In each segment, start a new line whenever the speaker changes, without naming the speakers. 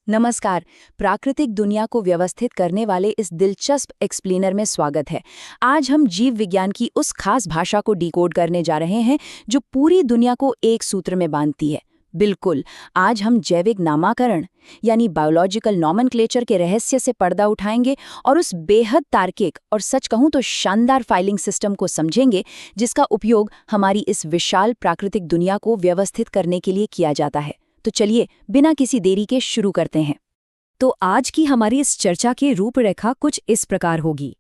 नमस्कार। प्राकृतिक दुनिया को व्यवस्थित करने वाले इस दिलचस्प एक्सप्लेनर में स्वागत है। आज हम जीव विज्ञान की उस खास भाषा को डिकोड करने जा रहे हैं जो पूरी दुनिया को एक सूत्र में बांधती है। बिल्कुल, आज हम जैविक नामाकरण यानी बायोलॉजिकल नॉमेनक्लेचर के रहस्य से पर्दा उठाएंगे और उस बेहद तार्किक और सच कहूं तो शानदार फाइलिंग सिस्टम को समझेंगे जिसका उपयोग हमारी इस विशाल प्राकृतिक दुनिया को व्यवस्थित करने के लिए किया जाता है। तो चलिए बिना किसी देरी के शुरू करते हैं।
तो आज की हमारी इस चर्चा की रूपरेखा कुछ इस प्रकार होगी।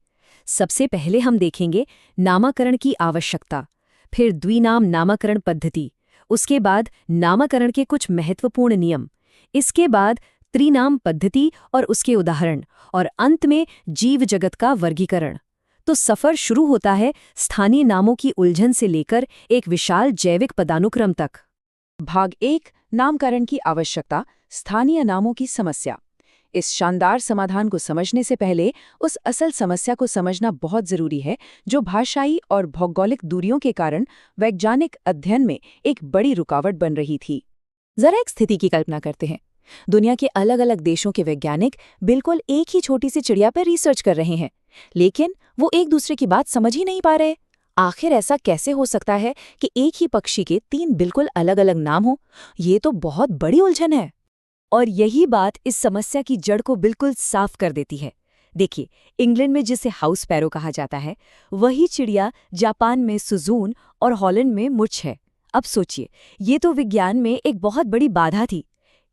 सबसे पहले हम देखेंगे नामकरण की आवश्यकता, फिर द्विनाम नामकरण पद्धति, उसके बाद नामकरण के कुछ महत्वपूर्ण नियम, इसके बाद त्रिनाम पद्धति और उसके उदाहरण, और अंत में जीव जगत का वर्गीकरण। तो सफर शुरू होता है स्थानीय नामों की उलझन से लेकर एक विशाल जैविक पदानुक्रम तक।
भाग 1, नामकरण की आवश्यकता, स्थानीय नामों की समस्या। इस शानदार समाधान को समझने से पहले उस असल समस्या को समझना बहुत जरूरी है जो भाषाई और भौगोलिक दूरियों के कारण वैज्ञानिक अध्ययन में एक बड़ी रुकावट बन रही थी।
जरा एक स्थिति की कल्पना करते हैं। दुनिया के अलग अलग देशों के वैज्ञानिक बिल्कुल एक ही छोटी सी चिड़िया पर रिसर्च कर रहे हैं, लेकिन वो एक दूसरे की बात समझ ही नहीं पा रहे। आखिर ऐसा कैसे हो सकता है कि एक ही पक्षी के 3 बिल्कुल अलग अलग नाम हो? ये तो बहुत बड़ी उलझन है।
और यही बात इस समस्या की जड़ को बिल्कुल साफ कर देती है। देखिए, इंग्लैंड में जिसे हाउस पैरो कहा जाता है, वही चिड़िया जापान में सुजून और हॉलैंड में मुर्च है। अब सोचिए, ये तो विज्ञान में एक बहुत बड़ी बाधा थी।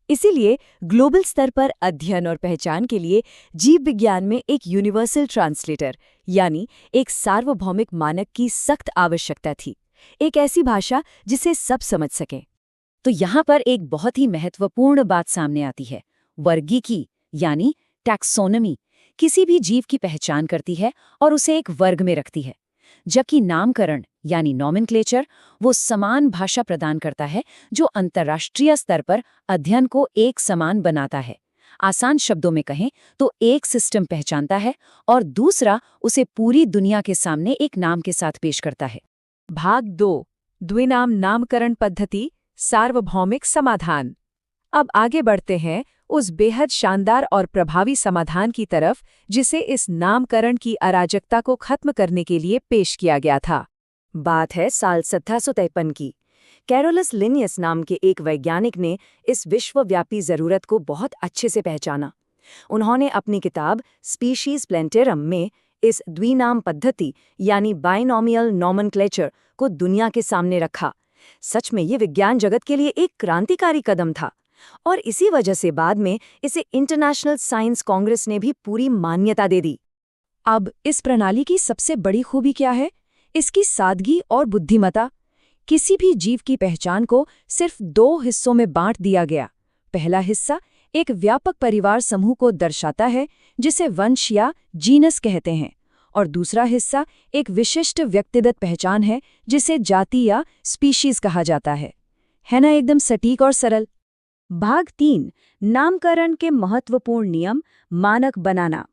इसीलिए ग्लोबल स्तर पर अध्ययन और पहचान के लिए जीव विज्ञान में एक यूनिवर्सल ट्रांसलेटर यानी एक सार्वभौमिक मानक की सख्त आवश्यकता थी, एक ऐसी भाषा जिसे सब समझ सकें।
तो यहाँ पर एक बहुत ही महत्वपूर्ण बात सामने आती है। वर्गीकी यानी टैक्सोनमी किसी भी जीव की पहचान करती है और उसे एक वर्ग में रखती है, जबकि नामकरण यानी नॉमेनक्लेचर वो समान भाषा प्रदान करता है जो अंतर्राष्ट्रीय स्तर पर अध्ययन को एक समान बनाता है। आसान शब्दों में कहें तो एक सिस्टम पहचानता है और दूसरा उसे पूरी दुनिया के सामने एक नाम के साथ पेश करता है।
भाग 2, द्विनाम नामकरण पद्धति, सार्वभौमिक समाधान। अब आगे बढ़ते हैं उस बेहद शानदार और प्रभावी समाधान की तरफ जिसे इस नामकरण की अराजकता को खत्म करने के लिए पेश किया गया था।
बात है साल 1753 की। कैरोलस लिनियस नाम के एक वैज्ञानिक ने इस विश्वव्यापी जरूरत को बहुत अच्छे से पहचाना। उन्होंने अपनी किताब स्पीशीज प्लेंटेरम में इस द्विनाम पद्धति यानी बाइनोमियल नॉमेनक्लेचर को दुनिया के सामने रखा। सच में ये विज्ञान जगत के लिए एक क्रांतिकारी कदम था और इसी वजह से बाद में इसे इंटरनेशनल साइंस कांग्रेस ने भी पूरी मान्यता दे दी।
अब इस प्रणाली की सबसे बड़ी खूबी क्या है? इसकी सादगी और बुद्धिमत्ता। किसी भी जीव की पहचान को सिर्फ 2 हिस्सों में बांट दिया गया। पहला हिस्सा एक व्यापक परिवार समूह को दर्शाता है जिसे वंश या जीनस कहते हैं, और दूसरा हिस्सा एक विशिष्ट व्यक्तिगत पहचान है जिसे जाति या स्पीशीज कहा जाता है। है ना एकदम सटीक और सरल?
भाग 3, नामकरण के महत्वपूर्ण नियम, मानक बनाना।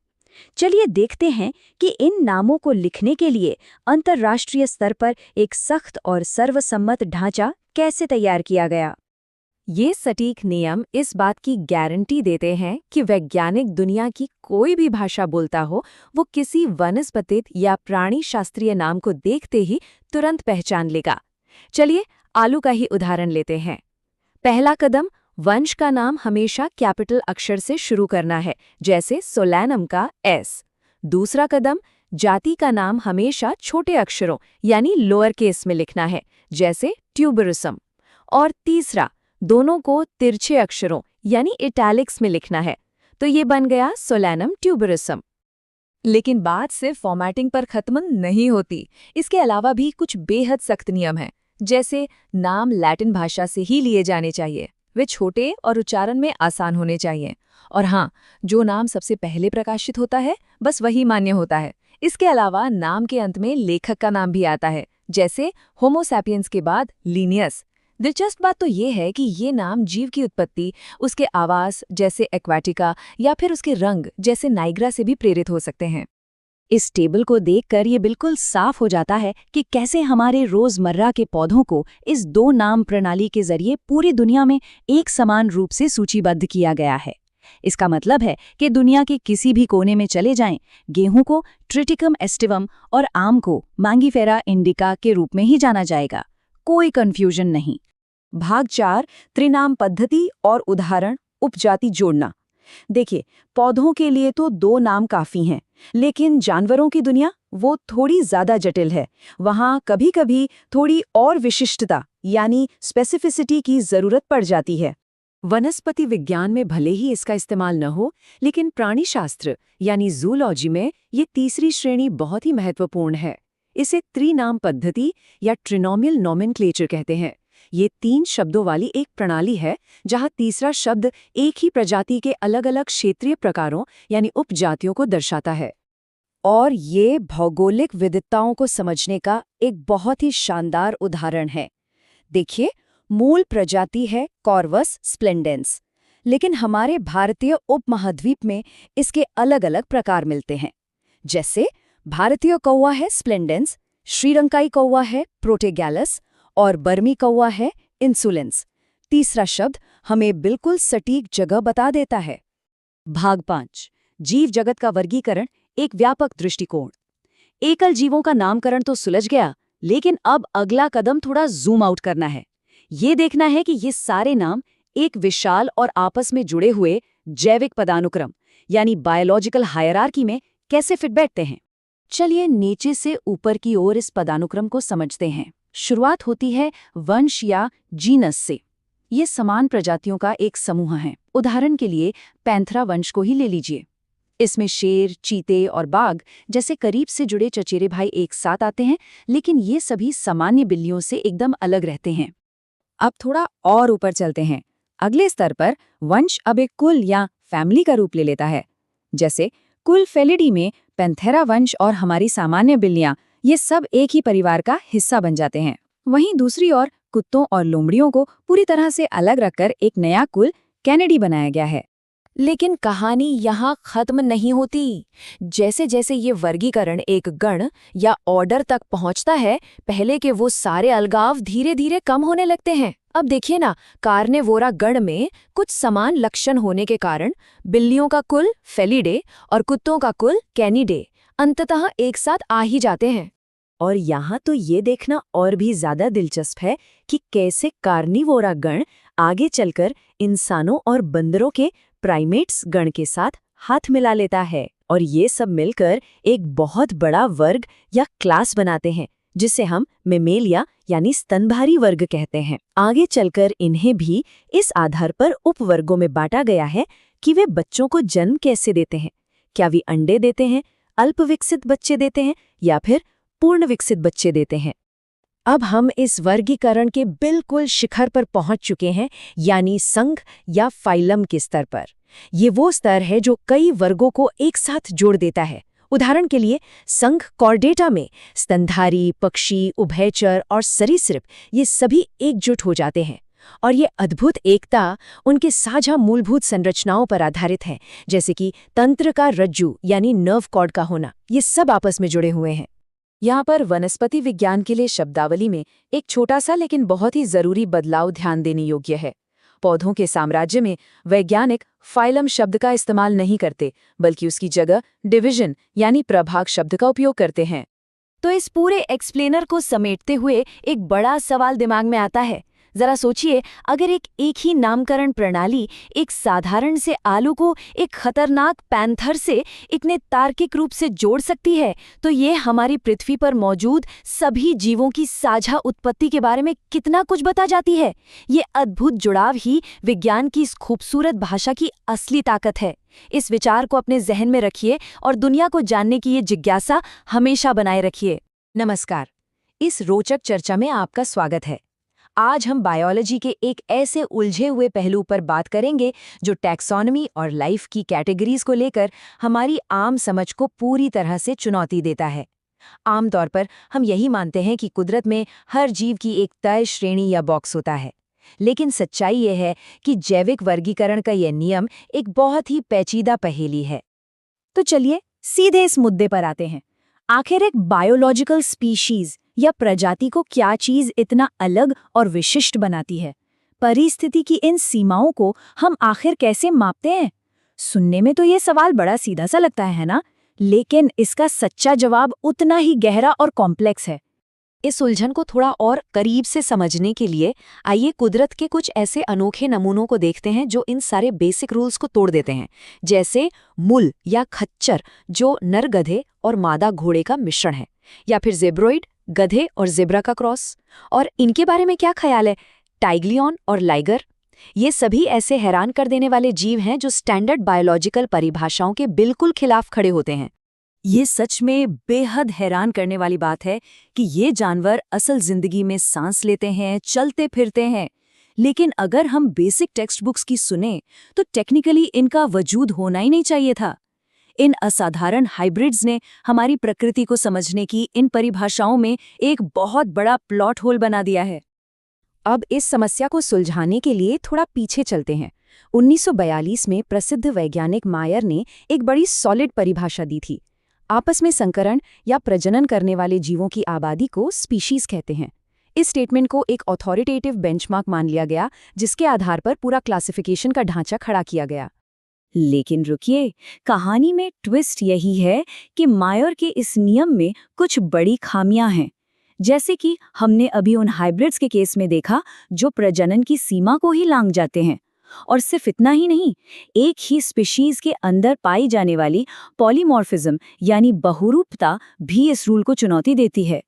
चलिए देखते हैं कि इन नामों को लिखने के लिए अंतर्राष्ट्रीय स्तर पर एक सख्त और सर्वसम्मत ढांचा कैसे तैयार किया गया।
ये सटीक नियम इस बात की गारंटी देते हैं कि वैज्ञानिक दुनिया की कोई भी भाषा बोलता हो वो किसी वनस्पतिक या प्राणी शास्त्रीय नाम को देखते ही तुरंत पहचान लेगा। चलिए आलू का ही उदाहरण लेते हैं। पहला कदम, वंश का नाम हमेशा कैपिटल अक्षर से शुरू करना है, जैसे सोलैनम का एस। दूसरा कदम, जाति का नाम हमेशा छोटे अक्षरों यानी लोअर केस में लिखना है, जैसे ट्यूबरसम। और तीसरा, दोनों को तिरछे अक्षरों यानी इटैलिक्स में लिखना है। तो ये बन गया सोलैनम ट्यूबरसम।
लेकिन बात सिर्फ फॉर्मेटिंग पर खत्म नहीं होती। इसके अलावा भी कुछ बेहद सख्त नियम हैं, जैसे नाम लैटिन भाषा से ही लिए जाने चाहिए, वे छोटे और उच्चारण में आसान होने चाहिए, और हाँ, जो नाम सबसे पहले प्रकाशित होता है बस वही मान्य होता है। इसके अलावा नाम के अंत में लेखक का नाम भी आता है, जैसे होमो सैपियंस के बाद लिनियस। दिलचस्प बात तो ये है कि ये नाम जीव की उत्पत्ति, उसके आवास जैसे एक्वाटिका या फिर उसके रंग जैसे नाइग्रा से भी प्रेरित हो सकते हैं।
इस टेबल को देखकर ये बिल्कुल साफ हो जाता है कि कैसे हमारे रोजमर्रा के पौधों को इस 2 नाम प्रणाली के जरिए पूरी दुनिया में एक समान रूप से सूचीबद्ध किया गया है। इसका मतलब है कि दुनिया के किसी भी कोने में चले जाएं, गेहूं को ट्रिटिकम एस्टिवम और आम को मैंगीफेरा इंडिका के रूप में ही जाना जाएगा। कोई कंफ्यूजन नहीं।
भाग 4 त्रिनाम पद्धति और उदाहरण उपजाति जोड़ना। देखिए, पौधों के लिए तो 2 नाम काफी हैं, लेकिन जानवरों की दुनिया वो थोड़ी ज्यादा जटिल है। वहां कभी-कभी थोड़ी और विशिष्टता यानी स्पेसिफिसिटी की जरूरत पड़ जाती है। वनस्पति विज्ञान में भले ही इसका इस्तेमाल न हो, लेकिन प्राणीशास्त्र यानी जूलॉजी में ये तीसरी श्रेणी बहुत ही महत्वपूर्ण है। इसे त्रिनाम पद्धति या ट्रिनोमियल नोमेनक्लेचर कहते हैं। ये 3 शब्दों वाली एक प्रणाली है जहां तीसरा शब्द एक ही प्रजाति के अलग-अलग क्षेत्रीय प्रकारों यानी उपजातियों को दर्शाता है। और ये भौगोलिक विविधताओं को समझने का एक बहुत ही शानदार उदाहरण है। देखिए, मूल प्रजाति है कॉर्वस स्प्लेंडेंस, लेकिन हमारे भारतीय उपमहाद्वीप में इसके अलग-अलग प्रकार मिलते हैं। जैसे भारतीय कौवा है स्प्लेंडेंस, श्रीलंकाई कौवा है प्रोटेगैलस और बर्मी कौवा है इंसुलेंस। तीसरा शब्द हमें बिल्कुल सटीक जगह बता देता है।
भाग 5 जीव जगत का वर्गीकरण, एक व्यापक दृष्टिकोण। एकल जीवों का नामकरण तो सुलझ गया, लेकिन अब अगला कदम थोड़ा जूम आउट करना है। ये देखना है कि ये सारे नाम एक विशाल और आपस में जुड़े हुए जैविक पदानुक्रम यानी बायोलॉजिकल हायरार्की में कैसे फिट बैठते हैं। चलिए नीचे से ऊपर की ओर इस पदानुक्रम को समझते हैं। शुरुआत होती है वंश या जीनस से। ये समान प्रजातियों का एक समूह है। उदाहरण के लिए पैंथरा वंश को ही ले लीजिए। इसमें शेर, चीते और बाघ जैसे करीब से जुड़े चचेरे भाई एक साथ आते हैं, लेकिन ये सभी सामान्य बिल्लियों से एकदम अलग रहते हैं। अब थोड़ा और ऊपर चलते हैं। अगले स्तर पर वंश अब एक कुल या फैमिली का रूप ले लेता है। जैसे कुल फेलिडी में पैंथेरा वंश और हमारी सामान्य बिल्लियां, ये सब एक ही परिवार का हिस्सा बन जाते हैं। वहीं दूसरी ओर कुत्तों और लोमड़ियों को पूरी तरह से अलग रखकर एक नया कुल कैनेडी बनाया गया है।
लेकिन कहानी यहाँ खत्म नहीं होती। जैसे जैसे ये वर्गीकरण एक गण या ऑर्डर तक पहुँचता है, पहले के वो सारे अलगाव धीरे धीरे कम होने लगते हैं। अब देखिए ना, कार्निवोरा गण में कुछ समान लक्षण होने के कारण बिल्लियों का कुल फेलिडे और कुत्तों का कुल कैनिडे अंततः एक साथ आ ही जाते हैं।
और यहाँ तो ये देखना और भी ज्यादा दिलचस्प है कि कैसे कार्निवोरा गण आगे चलकर इंसानों और बंदरों के प्राइमेट्स गण के साथ हाथ मिला लेता है, और ये सब मिलकर एक बहुत बड़ा वर्ग या क्लास बनाते हैं, जिसे हम मेमेलिया यानी स्तनधारी वर्ग कहते हैं। आगे चलकर इन्हें भी इस आधार पर उपवर्गों में बांटा गया है कि वे बच्चों को जन्म कैसे देते हैं। क्या वे अंडे देते हैं, अल्पविकसित बच्चे देते हैं या फिर पूर्ण विकसित बच्चे देते हैं। अब हम इस वर्गीकरण के बिल्कुल शिखर पर पहुंच चुके हैं, यानी संघ या फाइलम के स्तर पर। ये वो स्तर है जो कई वर्गों को एक साथ जोड़ देता है। उदाहरण के लिए संघ कॉर्डेटा में स्तनधारी, पक्षी, उभयचर और सरीसृप ये सभी एकजुट हो जाते हैं, और ये अद्भुत एकता उनके साझा मूलभूत संरचनाओं पर आधारित है, जैसे कि तंत्र का रज्जु यानी नर्व कॉर्ड का होना। ये सब आपस में जुड़े हुए हैं। यहाँ पर वनस्पति विज्ञान के लिए शब्दावली में एक छोटा सा लेकिन बहुत ही जरूरी बदलाव ध्यान देने योग्य है। पौधों के साम्राज्य में वैज्ञानिक फाइलम शब्द का इस्तेमाल नहीं करते, बल्कि उसकी जगह डिवीजन यानी प्रभाग शब्द का उपयोग करते हैं।
तो इस पूरे एक्सप्लेनर को समेटते हुए एक बड़ा सवाल दिमाग में आता है। जरा सोचिए, अगर एक ही नामकरण प्रणाली एक साधारण से आलू को एक खतरनाक पैंथर से इतने तार्किक रूप से जोड़ सकती है, तो ये हमारी पृथ्वी पर मौजूद सभी जीवों की साझा उत्पत्ति के बारे में कितना कुछ बता जाती है। ये अद्भुत जुड़ाव ही विज्ञान की इस खूबसूरत भाषा की असली ताकत है। इस विचार को अपने जहन में रखिए और दुनिया को जानने की ये जिज्ञासा हमेशा बनाए रखिए।
नमस्कार, इस रोचक चर्चा में आपका स्वागत है। आज हम बायोलॉजी के एक ऐसे उलझे हुए पहलू पर बात करेंगे जो टैक्सोनॉमी और लाइफ की कैटेगरीज को लेकर हमारी आम समझ को पूरी तरह से चुनौती देता है। आमतौर पर हम यही मानते हैं कि कुदरत में हर जीव की एक तय श्रेणी या बॉक्स होता है, लेकिन सच्चाई ये है कि जैविक वर्गीकरण का यह नियम एक बहुत ही पेचीदा पहेली है। तो चलिए सीधे इस मुद्दे पर आते हैं। आखिर एक बायोलॉजिकल स्पीशीज या प्रजाति को क्या चीज इतना अलग और विशिष्ट बनाती है? परिस्थिति की इन सीमाओं को हम आखिर कैसे मापते हैं?
सुनने में तो ये सवाल बड़ा सीधा सा लगता है ना, लेकिन इसका सच्चा जवाब उतना ही गहरा और कॉम्प्लेक्स है।
इस उलझन को थोड़ा और करीब से समझने के लिए आइए कुदरत के कुछ ऐसे अनोखे नमूनों को देखते हैं जो इन सारे बेसिक रूल्स को तोड़ देते हैं, जैसे मुल या खच्चर जो नर गधे और मादा घोड़े का मिश्रण है, या फिर जेब्रोइड गधे और जेब्रा का क्रॉस। और इनके बारे में क्या ख्याल है? टाइग्लियन और लाइगर, ये सभी ऐसे हैरान कर देने वाले जीव हैं जो स्टैंडर्ड बायोलॉजिकल परिभाषाओं के बिल्कुल खिलाफ खड़े होते हैं।
ये सच में बेहद हैरान करने वाली बात है कि ये जानवर असल जिंदगी में सांस लेते हैं, चलते फिरते हैं, लेकिन अगर हम बेसिक टेक्स्ट बुक्स की सुने तो टेक्निकली इनका वजूद होना ही नहीं चाहिए था। इन असाधारण हाइब्रिड्स ने हमारी प्रकृति को समझने की इन परिभाषाओं में एक बहुत बड़ा प्लॉट होल बना दिया है।
अब इस समस्या को सुलझाने के लिए थोड़ा पीछे चलते हैं। 1942 में प्रसिद्ध वैज्ञानिक मायर ने एक बड़ी सॉलिड परिभाषा दी थी। आपस में संकरण या प्रजनन करने वाले जीवों की आबादी को स्पीशीज कहते हैं। इस स्टेटमेंट को एक ऑथोरिटेटिव बेंचमार्क मान लिया गया, जिसके आधार पर पूरा क्लासिफिकेशन का ढांचा खड़ा किया गया।
लेकिन रुकिए, कहानी में ट्विस्ट यही है कि मायर के इस नियम में कुछ बड़ी खामियां हैं, जैसे कि हमने अभी उन हाइब्रिड्स के केस में देखा जो प्रजनन की सीमा को ही लांघ जाते हैं। और सिर्फ इतना ही नहीं, एक ही स्पीशीज के अंदर पाई जाने वाली पॉलीमॉर्फिज्म यानी बहुरूपता भी इस रूल को चुनौती देती है।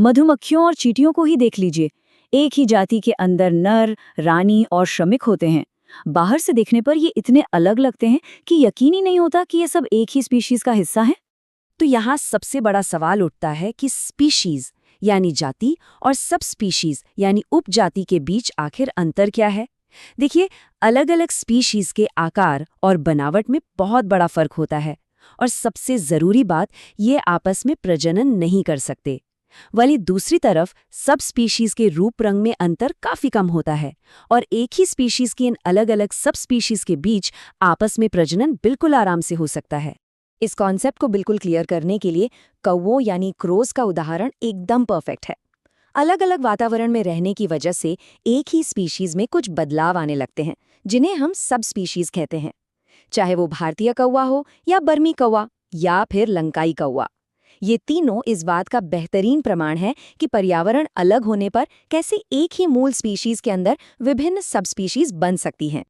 मधुमक्खियों और चींटियों को ही देख लीजिए, एक ही जाति के अंदर नर, रानी और श्रमिक होते हैं। बाहर से देखने पर ये इतने अलग लगते हैं कि यकीन ही नहीं होता कि ये सब एक ही स्पीशीज का हिस्सा है।
तो यहाँ सबसे बड़ा सवाल उठता है कि स्पीशीज यानी जाति और सब स्पीशीज यानी उपजाति के बीच आखिर अंतर क्या है? देखिए, अलग अलग स्पीशीज के आकार और बनावट में बहुत बड़ा फर्क होता है, और सबसे जरूरी बात, ये आपस में प्रजनन नहीं कर सकते। वहीं दूसरी तरफ सब स्पीशीज के रूप रंग में अंतर काफी कम होता है, और एक ही स्पीशीज की इन अलग अलग सब स्पीशीज के बीच आपस में प्रजनन बिल्कुल आराम से हो सकता है। इस कॉन्सेप्ट को बिल्कुल क्लियर करने के लिए कौवों यानी क्रोज का उदाहरण एकदम परफेक्ट है। अलग अलग वातावरण में रहने की वजह से एक ही स्पीशीज में कुछ बदलाव आने लगते हैं, जिन्हें हम सब स्पीशीज कहते हैं। चाहे वो भारतीय कौवा हो या बर्मी कौवा या फिर लंकाई कौवा, ये तीनों इस बात का बेहतरीन प्रमाण है कि पर्यावरण अलग होने पर कैसे एक ही मूल स्पीशीज के अंदर विभिन्न सब स्पीशीज बन सकती हैं।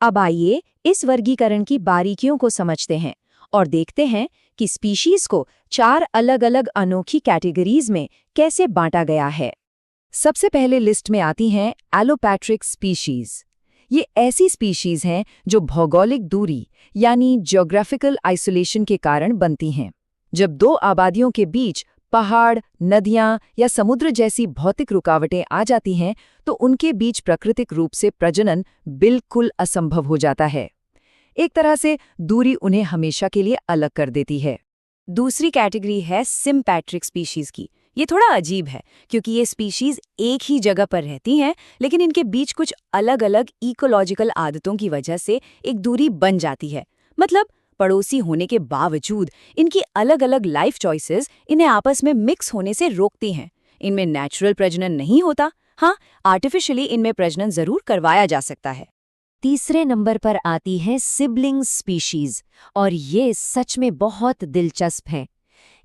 अब आइए इस वर्गीकरण की बारीकियों को समझते हैं और देखते हैं कि स्पीशीज को 4 अलग-अलग अनोखी कैटेगरीज में कैसे बांटा गया है। सबसे पहले लिस्ट में आती हैं एलोपैट्रिक स्पीशीज। ये ऐसी स्पीशीज हैं जो भौगोलिक दूरी यानी ज्योग्राफिकल आइसोलेशन के कारण बनती हैं। जब दो आबादियों के बीच पहाड़, नदियां या समुद्र जैसी भौतिक रुकावटें आ जाती हैं, तो उनके बीच प्राकृतिक रूप से प्रजनन बिल्कुल असंभव हो जाता है। एक तरह से दूरी उन्हें हमेशा के लिए अलग कर देती है। दूसरी कैटेगरी है सिम्पैट्रिक स्पीशीज की। ये थोड़ा अजीब है क्योंकि ये स्पीशीज एक ही जगह पर रहती हैं, लेकिन इनके बीच कुछ अलग अलग इकोलॉजिकल आदतों की वजह से एक दूरी बन जाती है। मतलब पड़ोसी होने के बावजूद इनकी अलग अलग लाइफ चॉइसेस इन्हें आपस में मिक्स होने से रोकती हैं। इनमें नेचुरल प्रजनन नहीं होता, हाँ, आर्टिफिशियली इनमें प्रजनन जरूर करवाया जा सकता है। तीसरे नंबर पर आती है सिबलिंग स्पीशीज, और ये सच में बहुत दिलचस्प है।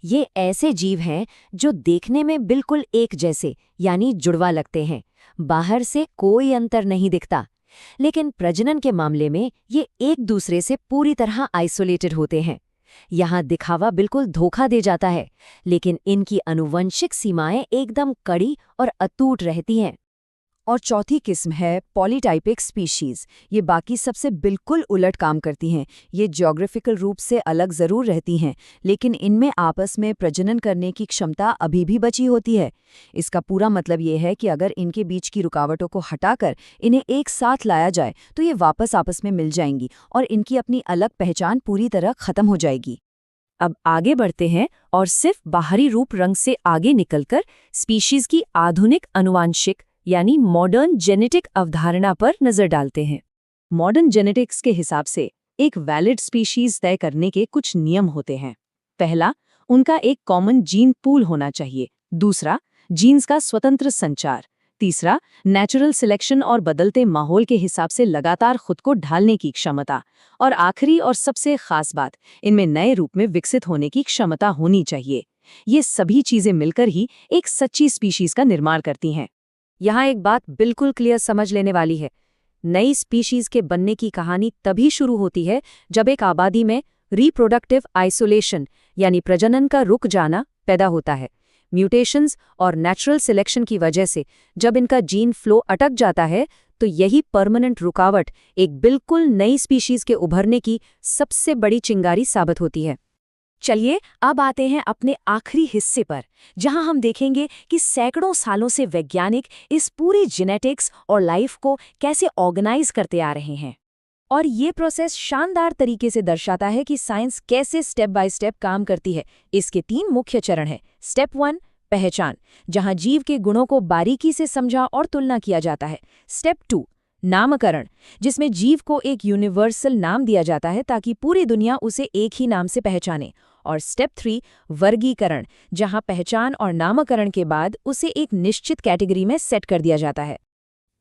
ये ऐसे जीव हैं जो देखने में बिल्कुल एक जैसे यानी जुड़वा लगते हैं, बाहर से कोई अंतर नहीं दिखता, लेकिन प्रजनन के मामले में ये एक दूसरे से पूरी तरह आइसोलेटेड होते हैं। यहाँ दिखावा बिल्कुल धोखा दे जाता है, लेकिन इनकी आनुवंशिक सीमाएं एकदम कड़ी और अटूट रहती हैं। और चौथी किस्म है पॉलीटाइपिक स्पीशीज। ये बाकी सबसे बिल्कुल उलट काम करती हैं। ये ज्योग्राफिकल रूप से अलग जरूर रहती हैं, लेकिन इनमें आपस में प्रजनन करने की क्षमता अभी भी बची होती है। इसका पूरा मतलब ये है कि अगर इनके बीच की रुकावटों को हटाकर इन्हें एक साथ लाया जाए तो ये वापस आपस में मिल जाएंगी और इनकी अपनी अलग पहचान पूरी तरह खत्म हो जाएगी। अब आगे बढ़ते हैं और सिर्फ बाहरी रूप रंग से आगे निकलकर स्पीशीज की आधुनिक आनुवांशिक यानी मॉडर्न जेनेटिक अवधारणा पर नजर डालते हैं। मॉडर्न जेनेटिक्स के हिसाब से एक वैलिड स्पीशीज तय करने के कुछ नियम होते हैं। पहला, उनका एक कॉमन जीन पूल होना चाहिए। दूसरा, जीन्स का स्वतंत्र संचार। तीसरा, नेचुरल सिलेक्शन और बदलते माहौल के हिसाब से लगातार खुद को ढालने की क्षमता। और आखिरी और सबसे खास बात, इनमें नए रूप में विकसित होने की क्षमता होनी चाहिए। ये सभी चीजें मिलकर ही एक सच्ची स्पीशीज का निर्माण करती हैं।
यहाँ एक बात बिल्कुल क्लियर समझ लेने वाली है। नई स्पीशीज के बनने की कहानी तभी शुरू होती है जब एक आबादी में रिप्रोडक्टिव आइसोलेशन यानी प्रजनन का रुक जाना पैदा होता है। म्यूटेशंस और नेचुरल सिलेक्शन की वजह से जब इनका जीन फ्लो अटक जाता है तो यही परमानेंट रुकावट एक बिल्कुल नई स्पीशीज के उभरने की सबसे बड़ी चिंगारी साबित होती है। चलिए अब आते हैं अपने आखिरी हिस्से पर, जहां हम देखेंगे कि सैकड़ों सालों से वैज्ञानिक इस पूरी जेनेटिक्स और लाइफ को कैसे ऑर्गेनाइज करते आ रहे हैं। और ये प्रोसेस शानदार तरीके से दर्शाता है कि साइंस कैसे स्टेप बाय स्टेप काम करती है। इसके 3 मुख्य चरण हैं। स्टेप 1, पहचान, जहां जीव के गुणों को बारीकी से समझा और तुलना किया जाता है। स्टेप 2, नामकरण, जिसमें जीव को एक यूनिवर्सल नाम दिया जाता है ताकि पूरी दुनिया उसे एक ही नाम से पहचाने। और स्टेप 3, वर्गीकरण, जहां पहचान और नामकरण के बाद उसे एक निश्चित कैटेगरी में सेट कर दिया जाता है।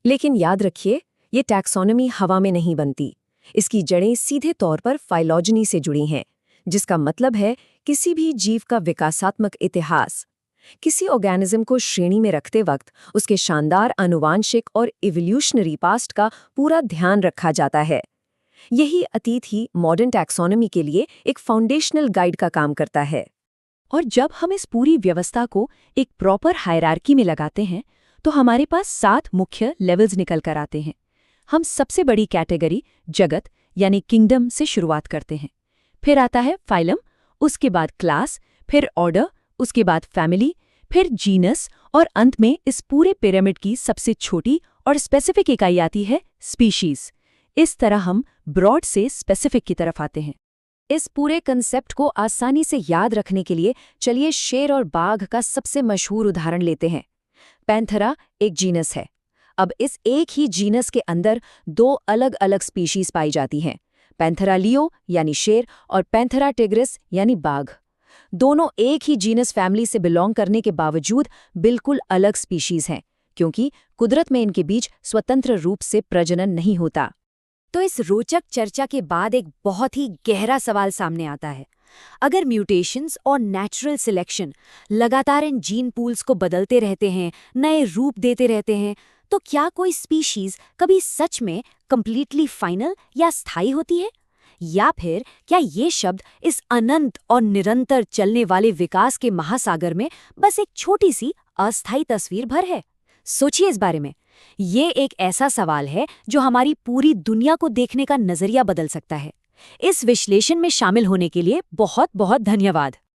लेकिन याद रखिए, ये टैक्सोनॉमी हवा में नहीं बनती। इसकी जड़ें सीधे तौर पर फाइलॉजनी से जुड़ी हैं, जिसका मतलब है किसी भी जीव का विकासात्मक इतिहास। किसी ऑर्गेनिज्म को श्रेणी में रखते वक्त उसके शानदार आनुवांशिक और इवोल्यूशनरी पास्ट का पूरा ध्यान रखा जाता है। यही अतीत ही मॉडर्न टैक्सोनॉमी के लिए एक फाउंडेशनल गाइड का काम करता है।
और जब हम इस पूरी व्यवस्था को एक प्रॉपर हायरार्की में लगाते हैं तो हमारे पास 7 मुख्य लेवल्स निकल कर आते हैं। हम सबसे बड़ी कैटेगरी जगत यानी किंगडम से शुरुआत करते हैं। फिर आता है फाइलम, उसके बाद क्लास, फिर ऑर्डर, उसके बाद फैमिली, फिर जीनस और अंत में इस पूरे पिरामिड की सबसे छोटी और स्पेसिफिक इकाई आती है स्पीशीज। इस तरह हम ब्रॉड से स्पेसिफिक की तरफ आते हैं। इस पूरे कंसेप्ट को आसानी से याद रखने के लिए चलिए शेर और बाघ का सबसे मशहूर उदाहरण लेते हैं। पैंथेरा एक जीनस है। अब इस एक ही जीनस के अंदर 2 अलग अलग स्पीशीज पाई जाती हैं, पैंथेरा लियो यानी शेर और पैंथेरा टिग्रिस यानी बाघ। दोनों एक ही जीनस फैमिली से बिलोंग करने के बावजूद बिल्कुल अलग स्पीशीज हैं, क्योंकि कुदरत में इनके बीच स्वतंत्र रूप से प्रजनन नहीं होता। तो इस रोचक चर्चा के बाद एक बहुत ही गहरा सवाल सामने आता है। अगर म्यूटेशंस और नेचुरल सिलेक्शन लगातार इन जीन पूल्स को बदलते रहते हैं, नए रूप देते रहते हैं, तो क्या कोई स्पीशीज कभी सच में कंप्लीटली फाइनल या स्थायी होती है? या फिर क्या ये शब्द इस अनंत और निरंतर चलने वाले विकास के महासागर में बस एक छोटी सी अस्थायी तस्वीर भर है? सोचिए इस बारे में। ये एक ऐसा सवाल है जो हमारी पूरी दुनिया को देखने का नजरिया बदल सकता है। इस विश्लेषण में शामिल होने के लिए बहुत बहुत धन्यवाद।